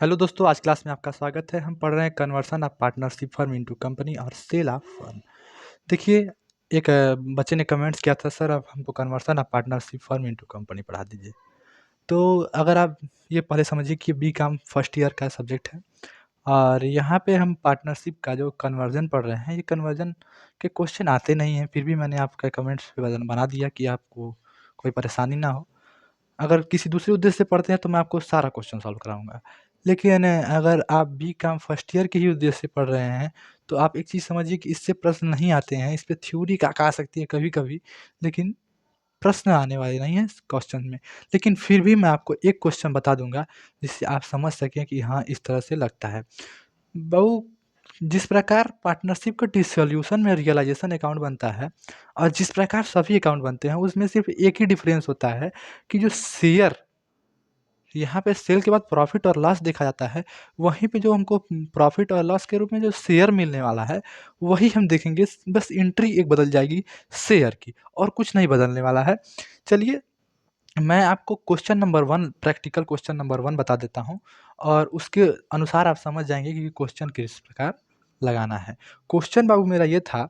Hello दोस्तों, आज class में आपका स्वागत है। हम पढ़ रहे हैं conversion of partnership firm into company और सेल ऑफ फर्म। देखिए, एक बच्चे ने कमेंट्स किया था, सर आप हमको conversion of partnership firm into company पढ़ा दीजिए। तो अगर आप ये पहले समझिए कि बीकॉम फर्स्ट ईयर का सब्जेक्ट है और यहाँ पे हम पार्टनरशिप का जो कन्वर्जन पढ़ रहे हैं, ये कन्वर्जन के क्वेश्चन आते नहीं हैं, फिर भी मैंने आपका कमेंट्स पे बना दिया कि आपको कोई परेशानी ना हो। अगर किसी दूसरे उद्देश्य से पढ़ते हैं तो मैं आपको सारा क्वेश्चन सॉल्व कराऊँगा। लेकिन अगर आप बीकॉम फर्स्ट ईयर के ही उद्देश्य से पढ़ रहे हैं, तो आप एक चीज़ समझिए कि इससे प्रश्न नहीं आते हैं, इस पे थ्योरी का आ सकती है कभी-कभी, लेकिन प्रश्न आने वाले नहीं हैं इस क्वेश्चन में। लेकिन फिर भी मैं आपको एक क्वेश्चन बता दूँगा, जिससे आप समझ सकें कि हाँ, इस तरह से लगता है। बहु जिस प्रकार पार्टनरशिप का डिसॉल्यूशन में रियलाइज़ेशन अकाउंट बनता है और जिस प्रकार सभी अकाउंट बनते हैं, उसमें सिर्फ़ एक ही डिफ़रेंस होता है कि जो शेयर यहाँ पे सेल के बाद प्रॉफ़िट और लॉस देखा जाता है, वहीं पे जो हमको प्रॉफ़िट और लॉस के रूप में जो शेयर मिलने वाला है, वही हम देखेंगे। बस एंट्री एक बदल जाएगी शेयर की और कुछ नहीं बदलने वाला है। चलिए, मैं आपको question number 1 practical question number 1 बता देता हूँ और उसके अनुसार आप समझ जाएँगे कि क्वेश्चन किस प्रकार लगाना है। क्वेश्चन बाबू मेरा ये था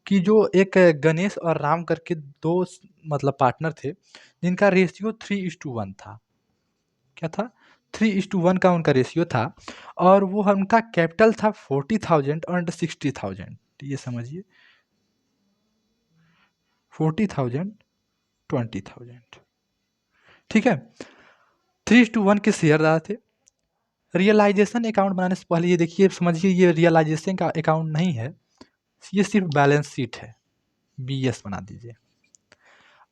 कि जो एक गणेश और राम करके 2 मतलब पार्टनर थे, जिनका रेशियो 3:1 था। क्या था? 3:1 का उनका रेशियो था और वो उनका कैपिटल था 40,000 एंड 60,000। ये समझिए, 40,000, 20,000। ठीक है? 3:1 के शेयरदार थे। रियलाइज़ेशन अकाउंट बनाने से पहले ये देखिए, समझिए, ये रियलाइज़ेशन का अकाउंट नहीं है, ये सिर्फ़ बैलेंस शीट है। बीएस बना दीजिए।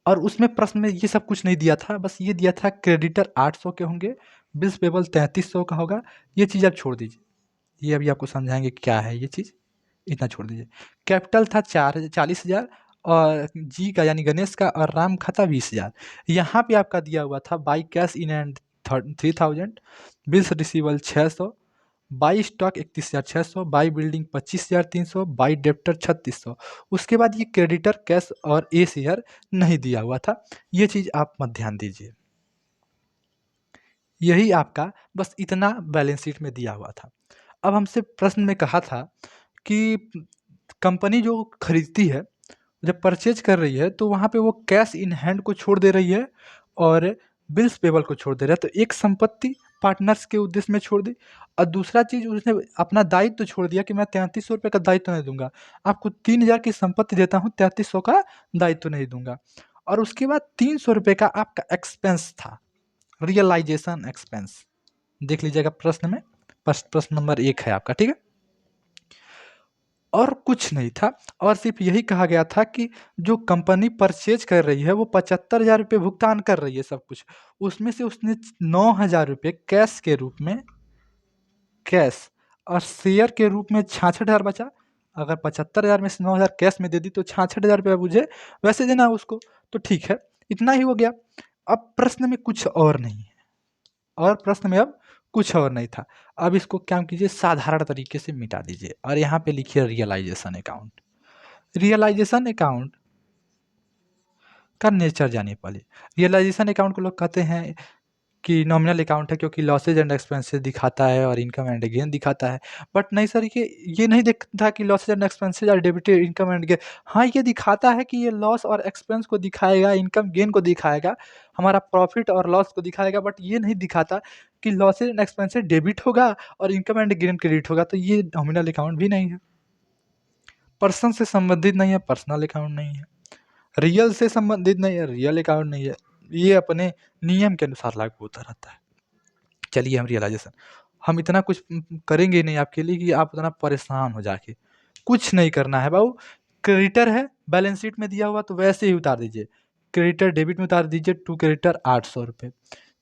और उसमें प्रश्न में ये सब कुछ नहीं दिया था, बस ये दिया था क्रेडिटर 800 के होंगे, बिल्स पेबल 3300 का होगा। ये चीज़ आप छोड़ दीजिए। ये अभी आपको समझाएँगे क्या है ये चीज़, इतना छोड़ दीजिए। कैपिटल था 40,000 और जी का यानी गणेश का और राम का था 20,000। यहाँ पे आपका दिया हुआ था by cash in hand 3,000, bills receivable 600, by stock 31,600, by building 25,300, by debtor 3,600। उसके बाद ये क्रेडिटर कैश और ए शेयर नहीं दिया हुआ था। ये चीज़ आप मत ध्यान दीजिए। यही आपका बस इतना बैलेंस शीट में दिया हुआ था। अब हमसे प्रश्न में कहा था कि कंपनी जो खरीदती है, जब परचेज कर रही है, तो वहाँ पे वो कैश इन हैंड को छोड़ दे रही है और बिल्स पेबल को छोड़ दे रहा है। तो एक संपत्ति पार्टनर्स के उद्देश्य में छोड़ दी और दूसरा चीज़, उसने अपना दायित्व तो छोड़ दिया कि मैं 3300 रुपये का दायित्व नहीं दूँगा। आपको 3,000 की संपत्ति देता हूँ, 3300 का दायित्व नहीं दूँगा। और उसके बाद 300 रुपये का आपका एक्सपेंस था, रियलाइज़ेशन एक्सपेंस। देख लीजिएगा प्रश्न में, प्रश्न नंबर 1 है आपका, ठीक है? और कुछ नहीं था और सिर्फ़ यही कहा गया था कि जो कंपनी परचेज़ कर रही है, वो 75,000 रुपए भुगतान कर रही है सब कुछ। उसमें से उसने 9,000 रुपए कैश के रूप में, कैश और शेयर के रूप में 66,000 बचा। अगर 75,000 में से 9,000 कैश में दे दी तो 66,000 रुपया मुझे वैसे देना है उसको, तो ठीक है, इतना ही हो गया। अब प्रश्न में कुछ और नहीं है। और प्रश्न में अब कुछ और नहीं था। अब इसको क्या कीजिए, साधारण तरीके से मिटा दीजिए और यहाँ पे लिखिए रियलाइज़ेशन अकाउंट। रियलाइज़ेशन अकाउंट का नेचर जानिए पहले। रियलाइज़ेशन अकाउंट को लोग कहते हैं कि नॉमिनल अकाउंट है, क्योंकि लॉसेज एंड एक्सपेंसेस दिखाता है और इनकम एंड गेन दिखाता है। बट नहीं सर, ये नहीं दिखता कि लॉसेज एंड एक्सपेंसेस और डेबिटेड इनकम एंड गेन। हाँ, ये दिखाता है कि ये लॉस और एक्सपेंस को दिखाएगा, इनकम गेन को दिखाएगा, हमारा प्रॉफिट और लॉस को दिखाएगा, बट ये नहीं दिखाता कि लॉसेज एंड एक्सपेंसेस डेबिट होगा और इनकम एंड गेन क्रेडिट होगा। तो ये नॉमिनल अकाउंट भी नहीं है। पर्सन से संबंधित नहीं है, पर्सनल अकाउंट नहीं है। रियल से संबंधित नहीं है, रियल अकाउंट नहीं है। ये अपने नियम के अनुसार लागू होता रहता है। चलिए, हम रियलाइज़ेशन, हम इतना कुछ करेंगे ही नहीं आपके लिए कि आप इतना परेशान हो जाके। कुछ नहीं करना है बाबू। क्रेडिटर है, बैलेंस शीट में दिया हुआ तो वैसे ही उतार दीजिए। क्रेडिटर डेबिट में उतार दीजिए, टू क्रेडिटर 800 रुपये।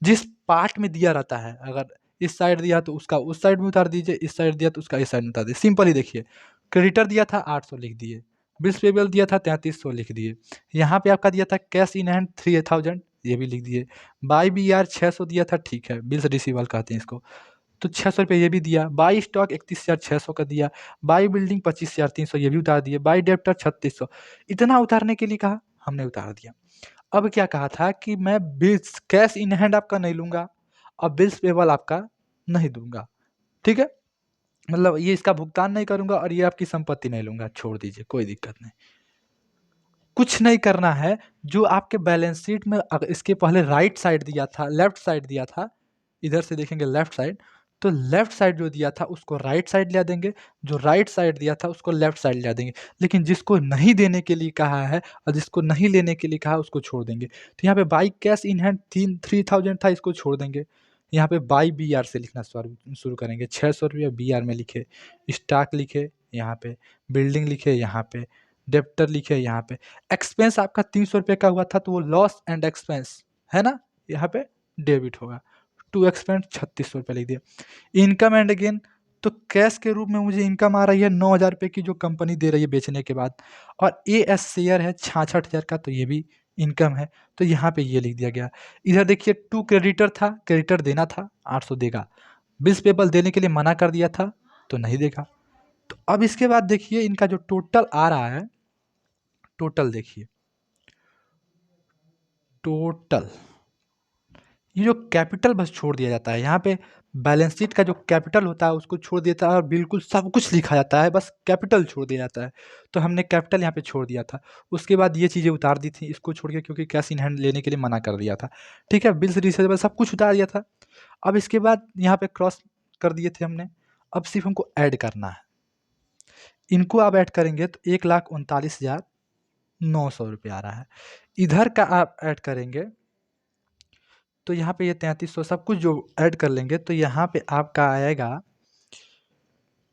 जिस पार्ट में दिया रहता है, अगर इस साइड दिया तो उसका उस साइड में उतार दीजिए, इस साइड दिया तो उसका इस साइड में उतार दीजिए। सिंपल ही देखिए, क्रेडिटर दिया था 800 लिख दिए, बिल्स पेबल दिया था 3300 लिख दिए। यहाँ पे आपका दिया था कैश इन हैंड 3,000, ये भी लिख दिए। बाय बी आर 600 दिया था, ठीक है, बिल्स रिसीवेबल कहते हैं इसको, तो 600 रुपये ये भी दिया। बाय स्टॉक 31,600 का दिया। बाय बिल्डिंग 25,300, ये भी उतार दिए। बाय डेब्टर 3,600, इतना उतारने के लिए कहा, हमने उतार दिया। अब क्या कहा था कि मैं बिल्स कैश इन हैंड आपका नहीं लूँगा और बिल्स पेबल आपका नहीं दूंगा, ठीक है। मतलब ये इसका भुगतान नहीं करूंगा और ये आपकी संपत्ति नहीं लूंगा, छोड़ दीजिए, कोई दिक्कत नहीं। कुछ नहीं करना है। जो आपके बैलेंस शीट में इसके पहले राइट साइड दिया था, लेफ्ट साइड दिया था, इधर से देखेंगे लेफ्ट साइड, तो लेफ्ट साइड जो दिया था उसको राइट साइड ले देंगे, जो राइट साइड दिया था उसको लेफ्ट साइड ले देंगे। लेकिन जिसको नहीं देने के लिए कहा है और जिसको नहीं लेने के लिए कहा है उसको छोड़ देंगे। तो यहाँ पे बाई कैश इन हैंड 3000 था, इसको छोड़ देंगे। यहाँ पे बाई बी आर से लिखना शुरू करेंगे, 600 रुपये बी आर में लिखे, स्टॉक लिखे यहाँ पे, बिल्डिंग लिखे यहाँ पे, डेप्टर लिखे यहाँ पे, एक्सपेंस आपका 300 रुपये का हुआ था तो वो लॉस एंड एक्सपेंस है ना, यहाँ पे डेबिट होगा। टू एक्सपेंस 3600 रुपये लिख दिया। इनकम एंड अगेन, तो कैश के रूप में मुझे इनकम आ रही है 9000 रुपये की, जो कंपनी दे रही है बेचने के बाद, और ए एस शेयर है 66,000 का, तो ये भी इनकम है, तो यहाँ पे ये लिख दिया गया। इधर देखिए टू क्रेडिटर था, क्रेडिटर देना था 800 देगा, बिल्स पेबल देने के लिए मना कर दिया था तो नहीं देगा। तो अब इसके बाद देखिए इनका जो टोटल आ रहा है, टोटल देखिए, टोटल ये जो कैपिटल बस छोड़ दिया जाता है यहाँ पे, बैलेंस शीट का जो कैपिटल होता है उसको छोड़ देता है और बिल्कुल सब कुछ लिखा जाता है, बस कैपिटल छोड़ दिया जाता है। तो हमने कैपिटल यहाँ पे छोड़ दिया था, उसके बाद ये चीज़ें उतार दी थी, इसको छोड़ के, क्योंकि कैश इन हैंड लेने के लिए मना कर दिया था, ठीक है। बिल्स रिसीवेबल सब कुछ उतार दिया था। अब इसके बाद यहाँ पे क्रॉस कर दिए थे हमने, अब सिर्फ हमको ऐड करना है। इनको आप ऐड करेंगे तो 1,39,900 रुपये आ रहा है। इधर का आप ऐड करेंगे तो यहाँ पे ये 3300 सब कुछ जो ऐड कर लेंगे तो यहाँ पे आपका आएगा,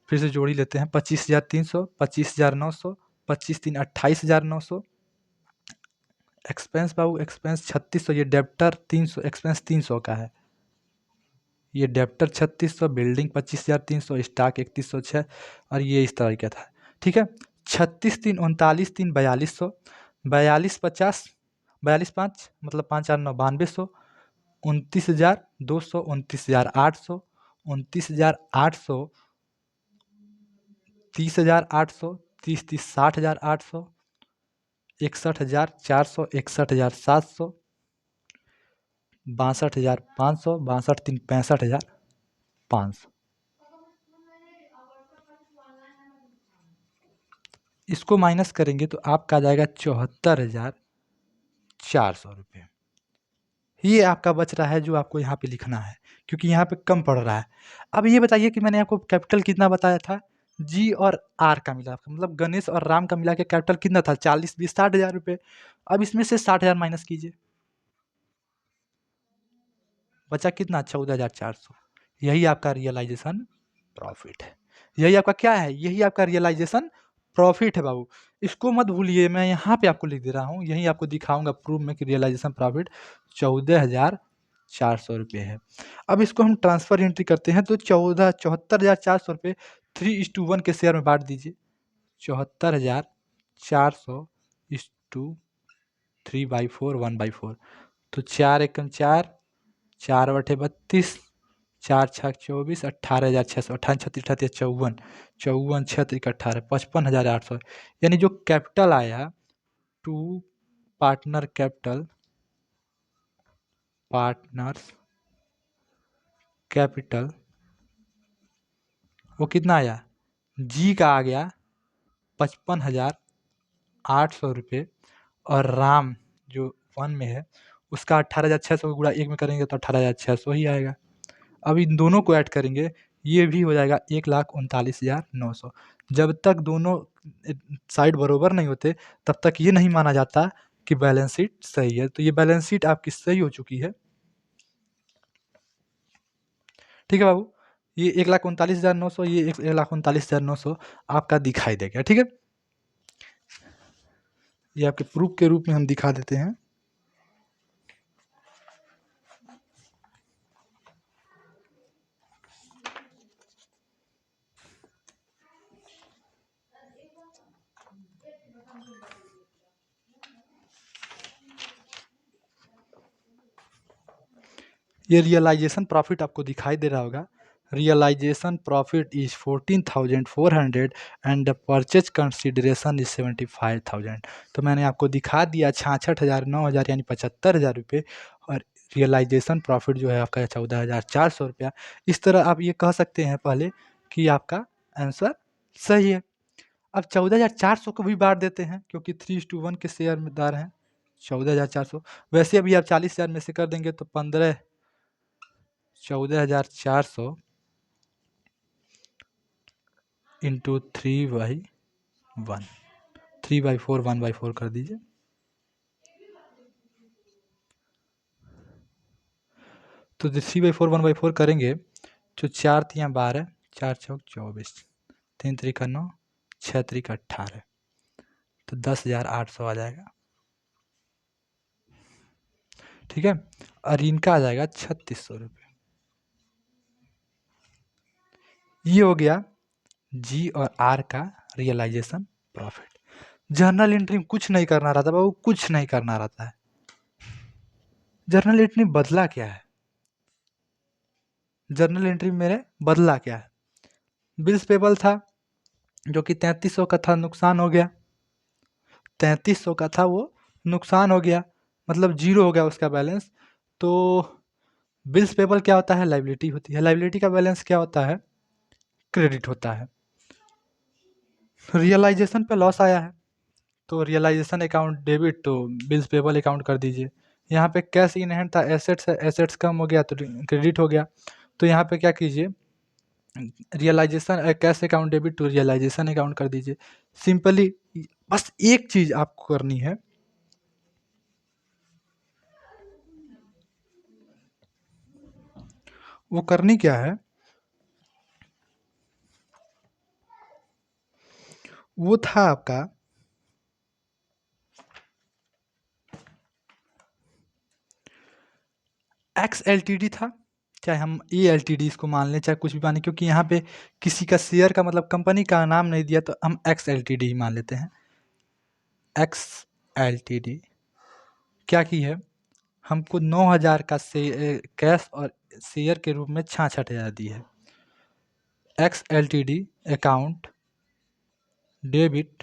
फिर से जोड़ी लेते हैं, 25,300, 25,900, 25,3 28,900, एक्सपेंस बाबू एक्सपेंस 3600, ये डेप्टर 300, एक्सपेंस 300 का है, ये डेप्टर 3600, बिल्डिंग 25,300, स्टॉक 3106, और ये इस तरह का था, ठीक है। 36,3 39,3 4200, 42,50, 42,5 मतलब 5,9 9200, 29,200, 29,800, 29,800, 30,800, 30,30 60,800, 61,400, 61,700, 62,500, 62,3 65,500। इसको माइनस करेंगे तो आपका आ जाएगा 74,400 रुपये। ये आपका बच रहा है जो आपको यहाँ पे लिखना है, क्योंकि यहाँ पे कम पड़ रहा है। अब ये बताइए कि मैंने आपको कैपिटल कितना बताया था, जी और आर का मिला, मतलब गणेश और राम का मिला के कैपिटल कितना था, 40 20 60,000 रुपये। अब इसमें से 60,000 माइनस कीजिए, बचा कितना, 14,400। यही आपका रियलाइजेशन प्रॉफिट है। यही आपका क्या है, यही आपका रियलाइजेशन प्रॉफिट है बाबू। इसको मत भूलिए, मैं यहाँ पे आपको लिख दे रहा हूँ, यही आपको दिखाऊंगा प्रूफ में कि रियलाइजेशन प्रॉफिट 14,400 रुपये है। अब इसको हम ट्रांसफर एंट्री करते हैं तो 74,400 रुपये 3:1 के शेयर में बांट दीजिए। 74,400 इस टू 3/4 1/4, तो 4 एकम 4, 4 बटे 32, 4 छक 24, 18,600, 18 36 54, 54 36 18, 55,800। यानी जो कैपिटल आया to partner capital, partners capital, वो कितना आया, जी का आ गया 55,800 रुपये, और राम जो 1 में है उसका 18,600 को गुणा 1 में करेंगे तो 18,600 ही आएगा। अब इन दोनों को ऐड करेंगे, ये भी हो जाएगा 1,39,900। जब तक दोनों साइड बरोबर नहीं होते तब तक ये नहीं माना जाता कि बैलेंस शीट सही है। तो ये बैलेंस शीट आपकी सही हो चुकी है, ठीक है बाबू। ये 1,39,900, ये 1,39,900 आपका दिखाई देगा, ठीक है। ये आपके प्रूफ के रूप में हम दिखा देते हैं। ये रियलाइजेशन प्रॉफिट आपको दिखाई दे रहा होगा। Realisation profit is 14,400 and the purchase consideration is 75,000। तो मैंने आपको दिखा दिया 66,000 9,000 यानी 75,000 रुपये, और रियलाइजेशन प्रॉफिट जो है आपका 14,400 रुपया। इस तरह आप ये कह सकते हैं पहले कि आपका आंसर सही है। अब 14,400 को भी बाँट देते हैं क्योंकि 3:1 के शेयरदार हैं 14,400। वैसे अभी आप 40,000 में से कर देंगे तो 14,400 इंटू 3/1, 3/4 1/4 कर दीजिए। तो 3/4 1/4 करेंगे तो 4 तियाँ 12, 4 चौक 24, 3 त्रिका 9, 6 त्रिका 18, तो 10,800 आ जाएगा। ठीक है, और इनका आ जाएगा 3,600 रुपये। ये हो गया जी और आर का रियलाइजेशन प्रॉफिट। जर्नल एंट्री में कुछ नहीं करना रहता बाबू, कुछ नहीं करना रहता है। जर्नल एंट्री बदला क्या है? जर्नल एंट्री मेरे बदला क्या है? बिल्स पेबल था जो कि 3,300 का था, नुकसान हो गया। 3,300 का था वो नुकसान हो गया, मतलब जीरो हो गया उसका बैलेंस। तो बिल्स पेबल क्या होता है? लाइबिलिटी होती है। लाइबिलिटी का बैलेंस क्या होता है? क्रेडिट होता है। रियलाइजेशन पे लॉस आया है तो रियलाइजेशन अकाउंट डेबिट, तो बिल्स पेबल अकाउंट कर दीजिए। यहाँ पे कैश इन हैंड था, एसेट्स है, एसेट्स कम हो गया तो क्रेडिट हो गया। तो यहाँ पे क्या कीजिए, realisation cash account debit to realisation account कर दीजिए। सिंपली बस एक चीज आपको करनी है, वो करनी क्या है? वो था आपका एक्स एल था, चाहे हम ए एल इसको मान लें, चाहे कुछ भी माने, क्योंकि यहाँ पे किसी का शेयर का मतलब कंपनी का नाम नहीं दिया तो हम एक्स एल ही मान लेते हैं। एक्स एल क्या की है, हमको 9,000 का कैश और शेयर के रूप में 66,000 दी है। X L account debit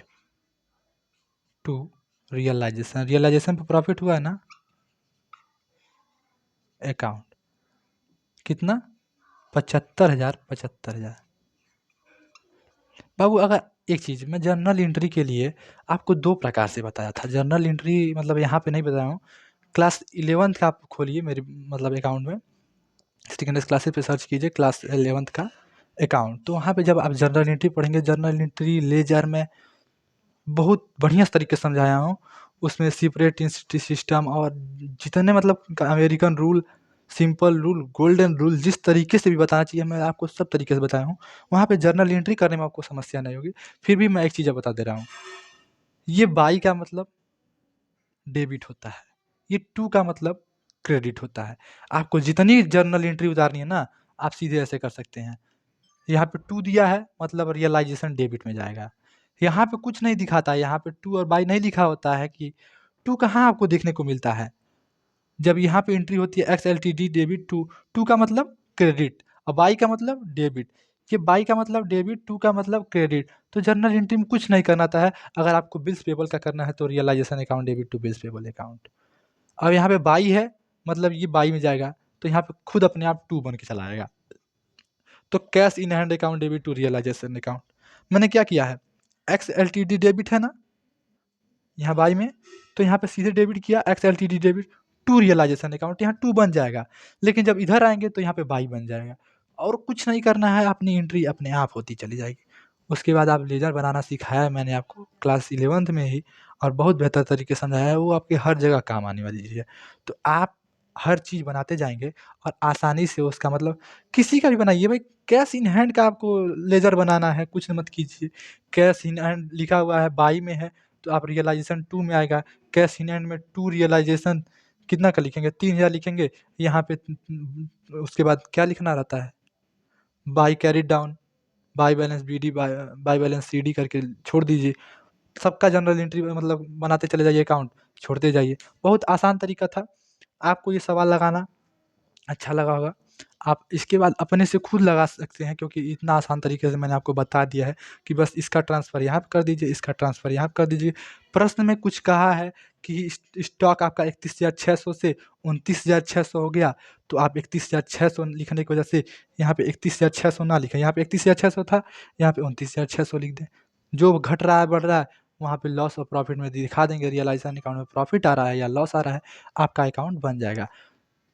to realisation, realisation पे प्रॉफिट हुआ है ना, अकाउंट कितना? 75,000, 75,000। बाबू अगर एक चीज़ मैं जर्नल एंट्री के लिए आपको 2 प्रकार से बताया था। जर्नल एंट्री मतलब यहाँ पे नहीं बताया हूँ, क्लास 11th का आप खोलिए मेरे मतलब अकाउंट में, सेकेंडरी क्लासेस पे सर्च कीजिए क्लास 11th का अकाउंट। तो वहाँ पे जब आप जर्नल एंट्री पढ़ेंगे, जर्नल एंट्री लेजर में बहुत बढ़िया तरीके से समझाया हूँ। उसमें सेपरेट इंस्टी सिस्टम और जितने मतलब American rule, simple rule, golden rule, जिस तरीके से भी बताना चाहिए मैं आपको सब तरीके से बताया हूँ। वहाँ पे जर्नल एंट्री करने में आपको समस्या नहीं होगी। फिर भी मैं एक चीज़ बता दे रहा हूँ, ये बाई का मतलब डेबिट होता है, ये टू का मतलब क्रेडिट होता है। आपको जितनी जर्नल एंट्री उतारनी है ना, आप सीधे ऐसे कर सकते हैं। यहाँ पे टू दिया है मतलब रियलाइजेशन डेबिट में जाएगा। यहाँ पे कुछ नहीं दिखाता है, यहाँ पे टू और बाई नहीं लिखा होता है कि टू कहाँ आपको देखने को मिलता है। जब यहाँ पे एंट्री होती है X L T D debit to, to का मतलब क्रेडिट और बाई का मतलब डेबिट। ये बाई का मतलब डेबिट, टू का मतलब क्रेडिट। तो जर्नल एंट्री में कुछ नहीं करना था है। अगर आपको बिल्स पेबल का करना है तो realisation account debit to bills payable account. अब यहाँ पे बाई है मतलब ये बाई में जाएगा, तो यहाँ पे खुद अपने आप टू बन के चला आएगा। तो cash in hand account debit to realisation account. मैंने क्या किया है, X L T D debit है ना यहाँ बाई में, तो यहाँ पे सीधे डेबिट किया X L T D debit to realisation account, यहाँ टू बन जाएगा। लेकिन जब इधर आएंगे तो यहाँ पे बाई बन जाएगा और कुछ नहीं करना है, अपनी एंट्री अपने आप होती चली जाएगी। उसके बाद आप लेजर बनाना सिखाया है मैंने आपको क्लास 11th में ही, और बहुत बेहतर तरीके से समझाया है, वो आपके हर जगह काम आने वाली चीज़ है। तो आप हर चीज़ बनाते जाएंगे और आसानी से उसका मतलब किसी का भी बनाइए भाई। कैश इन हैंड का आपको लेजर बनाना है, कुछ मत कीजिए। कैश इन हैंड लिखा हुआ है बाई में है तो आप रियलाइजेशन टू में आएगा। कैश इन हैंड में टू रियलाइजेशन कितना का लिखेंगे, 3,000 लिखेंगे। यहाँ पे उसके बाद क्या लिखना रहता है, by carry down, by balance B D, by balance C D करके छोड़ दीजिए। सबका जनरल एंट्री मतलब बनाते चले जाइए, अकाउंट छोड़ते जाइए। बहुत आसान तरीका था। आपको ये सवाल लगाना अच्छा लगा होगा। आप इसके बाद अपने से खुद लगा सकते हैं क्योंकि इतना आसान तरीके से मैंने आपको बता दिया है कि बस इसका ट्रांसफ़र यहाँ पे कर दीजिए, इसका ट्रांसफ़र यहाँ पे कर दीजिए। प्रश्न में कुछ कहा है कि स्टॉक आपका 31,600 से 29,600 हो गया, तो आप 31,600 लिखने की वजह से यहाँ पे 31,600 ना लिखें, यहाँ पे 31,600 था, यहाँ पे 29,600 लिख दें। जो घट रहा है बढ़ रहा है वहाँ पे लॉस और प्रॉफिट में दिखा देंगे, रियलाइजेशन अकाउंट में प्रॉफिट आ रहा है या लॉस आ रहा है, आपका अकाउंट बन जाएगा।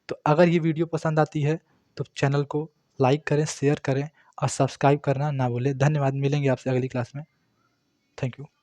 तो अगर ये वीडियो पसंद आती है तो चैनल को लाइक करें, शेयर करें और सब्सक्राइब करना ना भूलें। धन्यवाद, मिलेंगे आपसे अगली क्लास में। Thank you.